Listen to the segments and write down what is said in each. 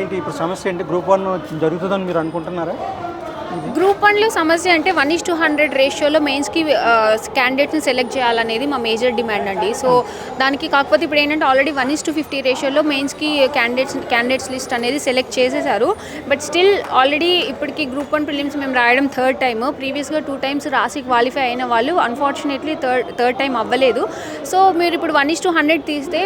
ఏంటి ఇప్పుడు సమస్య ఏంటి? గ్రూప్ 1 జరుగుతుందని మీరు అనుకుంటున్నారా? గ్రూప్ 1లో సమస్య అంటే 1:100 రేషియోలో మెయిన్స్కి క్యాండిడేట్స్ని సెలెక్ట్ చేయాలనేది మా మేజర్ డిమాండ్ అండి. సో దానికి కాకపోతే ఇప్పుడు ఏంటంటే ఆల్రెడీ 1:50 రేషియోలో మెయిన్స్కి క్యాండిడేట్స్ లిస్ట్ అనేది సెలెక్ట్ చేసేసారు. బట్ స్టిల్ ఆల్రెడీ ఇప్పటికి గ్రూప్ 1 ప్రిలిమ్స్ మేము రాయడం థర్డ్ టైమ్. ప్రీవియస్గా 2 times రాసి క్వాలిఫై అయిన వాళ్ళు అన్ఫార్చునేట్లీ థర్డ్ టైం అవ్వలేదు. సో మీరు ఇప్పుడు 1:100 తీస్తే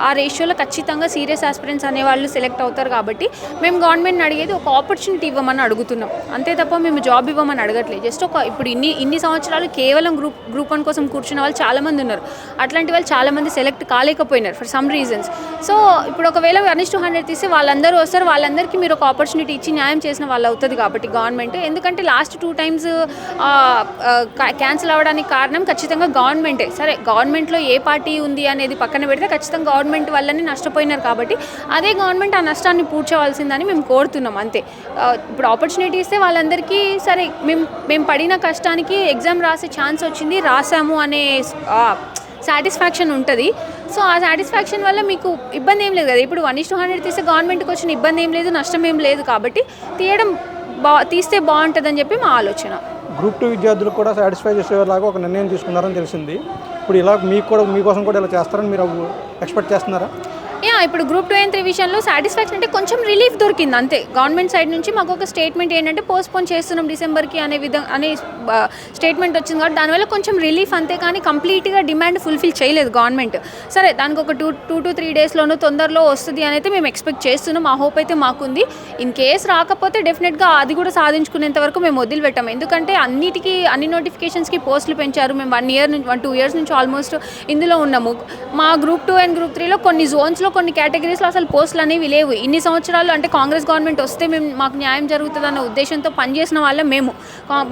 ఆ రేషియోలో ఖచ్చితంగా సీరియస్ ఆస్పిరెంట్స్ అనే వాళ్ళు సెలెక్ట్ అవుతారు. కాబట్టి మేము గవర్నమెంట్ని అడిగేది ఒక ఆపర్చునిటీ ఇవ్వమని అడుగుతున్నాం, అంతే తప్ప మేము జాబ్ ఇవ్వమని అడగట్లేదు. జస్ట్ ఇప్పుడు ఇన్ని సంవత్సరాలు కేవలం గ్రూప్ 1 కోసం కూర్చున్న వాళ్ళు చాలామంది ఉన్నారు. అట్లాంటి వాళ్ళు చాలామంది సెలెక్ట్ కాలేకపోయినారు ఫర్ సమ్ రీజన్స్. సో ఇప్పుడు ఒకవేళ 1:100 తీస్తే వాళ్ళందరూ వస్తారు, వాళ్ళందరికీ మీరు ఒక ఆపర్చునిటీ ఇచ్చి న్యాయం చేసిన వాళ్ళు అవుతుంది కాబట్టి గవర్నమెంట్. ఎందుకంటే లాస్ట్ 2 times క్యాన్సిల్ అవ్వడానికి కారణం ఖచ్చితంగా గవర్నమెంటే. సరే గవర్నమెంట్లో ఏ పార్టీ ఉంది అనేది పక్కన పెడితే ఖచ్చితంగా గవర్నమెంట్ వల్లనే నష్టపోయినారు కాబట్టి అదే గవర్నమెంట్ ఆ నష్టాన్ని పూడ్చవలసిందని మేము కోరుతున్నాం అంతే. ఇప్పుడు ఆపర్చునిటీ ఇస్తే వాళ్ళందరికీ సరే మేము పడిన కష్టానికి ఎగ్జామ్ రాసే ఛాన్స్ వచ్చింది, రాసాము అనే సాటిస్ఫాక్షన్ ఉంటుంది. సో ఆ సాటిస్ఫాక్షన్ వల్ల మీకు ఇబ్బంది ఏం లేదు కదా. ఇప్పుడు 1:100 తీస్తే గవర్నమెంట్కి వచ్చిన ఇబ్బంది ఏం లేదు, నష్టం ఏం లేదు. కాబట్టి తీస్తే బాగుంటుందని చెప్పి మా ఆలోచన. గ్రూప్ 2 విద్యార్థులు కూడా సాటిస్ఫై చేసేలాగా ఒక నిర్ణయం తీసుకున్నారని తెలిసింది. ఇప్పుడు ఇలా మీకోసం కూడా ఇలా చేస్తారని మీరు ఎక్స్పెక్ట్ చేస్తున్నారా? ఇప్పుడు గ్రూప్ 2 and 3 విషయంలో సాటిస్ఫాక్షన్ అంటే కొంచెం రిలీఫ్ దొరికింది అంతే. గవర్నమెంట్ సైడ్ నుంచి మాకు ఒక స్టేట్మెంట్ ఏంటంటే పోస్ట్పోన్ చేస్తున్నాం డిసెంబర్కి అనే స్టేట్మెంట్ వచ్చింది కాబట్టి దానివల్ల కొంచెం రిలీఫ్ అంతే. కానీ కంప్లీట్గా డిమాండ్ ఫుల్ఫిల్ చేయలేదు గవర్నమెంట్. సరే దానికి ఒక 2 to 3 daysలోనూ తొందరలో వస్తుంది అని అయితే మేము ఎక్స్పెక్ట్ చేస్తున్నాం. ఆ హోప్ అయితే మాకుంది. ఇన్ కేస్ రాకపోతే డెఫినెట్గా అది కూడా సాధించుకునేంత వరకు మేము వదిలిపెట్టాము. ఎందుకంటే అన్ని నోటిఫికేషన్స్కి పోస్టులు పెంచారు. మేము 2 years నుంచి ఆల్మోస్ట్ ఇందులో ఉన్నాము. మా గ్రూప్ 2 and గ్రూప్ 3లో కొన్ని జోన్స్లో కొన్ని కేటగిరీస్లో అసలు పోస్టులు అనేవి లేవు. ఇన్ని సంవత్సరాలు అంటే కాంగ్రెస్ గవర్నమెంట్ వస్తే మాకు న్యాయం జరుగుతుంది అన్న ఉద్దేశంతో పనిచేసిన వాళ్ళం మేము,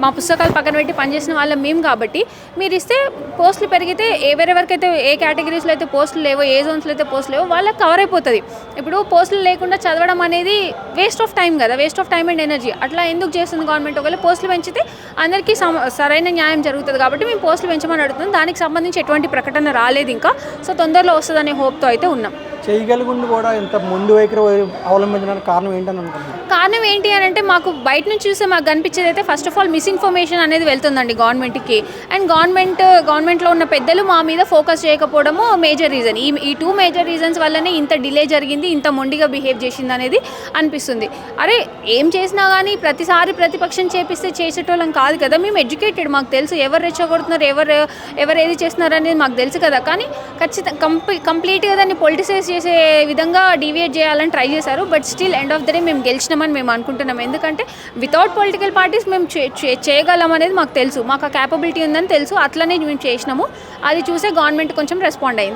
మా పుస్తకాలు పక్కన పెట్టి పనిచేసిన వాళ్ళం మేము. కాబట్టి మీరు ఇస్తే పోస్టులు పెరిగితే ఎవరెవరికైతే ఏ కేటగిరీస్లో అయితే పోస్టులు లేవో, ఏ జోన్స్లో అయితే పోస్టులు లేవో వాళ్ళకి కవర్ అయిపోతుంది. ఇప్పుడు పోస్టులు లేకుండా చదవడం అనేది వేస్ట్ ఆఫ్ టైం కదా, waste of time and energy. అట్లా ఎందుకు చేస్తుంది గవర్నమెంట్? ఒకవేళ పోస్టులు పెంచితే అందరికీ సరైన న్యాయం జరుగుతుంది కాబట్టి మేము పోస్టులు పెంచమని అడుగుతున్నాం. దానికి సంబంధించి ఎటువంటి ప్రకటన రాలేదు ఇంకా. సో తొందరలో వస్తుందనే హోప్తో అయితే ఉన్నాం. చేయగలిగింది కూడా ఇంత ముందు వైఖరి అవలంబించడానికి కారణం ఏంటని అనుకుంటున్నాను? కారణం ఏంటి అని అంటే మాకు బయట నుంచి చూస్తే మాకు కనిపించేది అయితే ఫస్ట్ ఆఫ్ ఆల్ మిస్ఇన్ఫర్మేషన్ అనేది వెళ్తుందండి గవర్నమెంట్కి. అండ్ గవర్నమెంట్లో ఉన్న పెద్దలు మా మీద ఫోకస్ చేయకపోవడము మేజర్ రీజన్. ఈ 2 major reasons వల్లనే ఇంత డిలే జరిగింది, ఇంత మొండిగా బిహేవ్ చేసింది అనేది అనిపిస్తుంది. అరే ఏం చేసినా కానీ ప్రతిసారి ప్రతిపక్షం చేపిస్తే చేసేటోళ్ళం కాదు కదా. మేము ఎడ్యుకేటెడ్, మాకు తెలుసు ఎవరు రెచ్చగొడుతున్నారు, ఎవరు ఏది చేస్తున్నారు అనేది మాకు తెలుసు కదా. కానీ ఖచ్చితంగా కంప్లీట్గా దాన్ని పొలిటిసైజ్ చేసే విధంగా డీవియేట్ చేయాలని ట్రై చేశారు. But still end of the day మేము గెలిచినామని మేము అనుకుంటున్నాం. ఎందుకంటే వితౌట్ పొలిటికల్ పార్టీస్ మేము చేయగలం అనేది మాకు తెలుసు, మాకు ఆ క్యాపబిలిటీ ఉందని తెలుసు. అట్లనే మేము చేసినాము. అది చూసే గవర్నమెంట్ కొంచెం రెస్పాండ్ అయింది.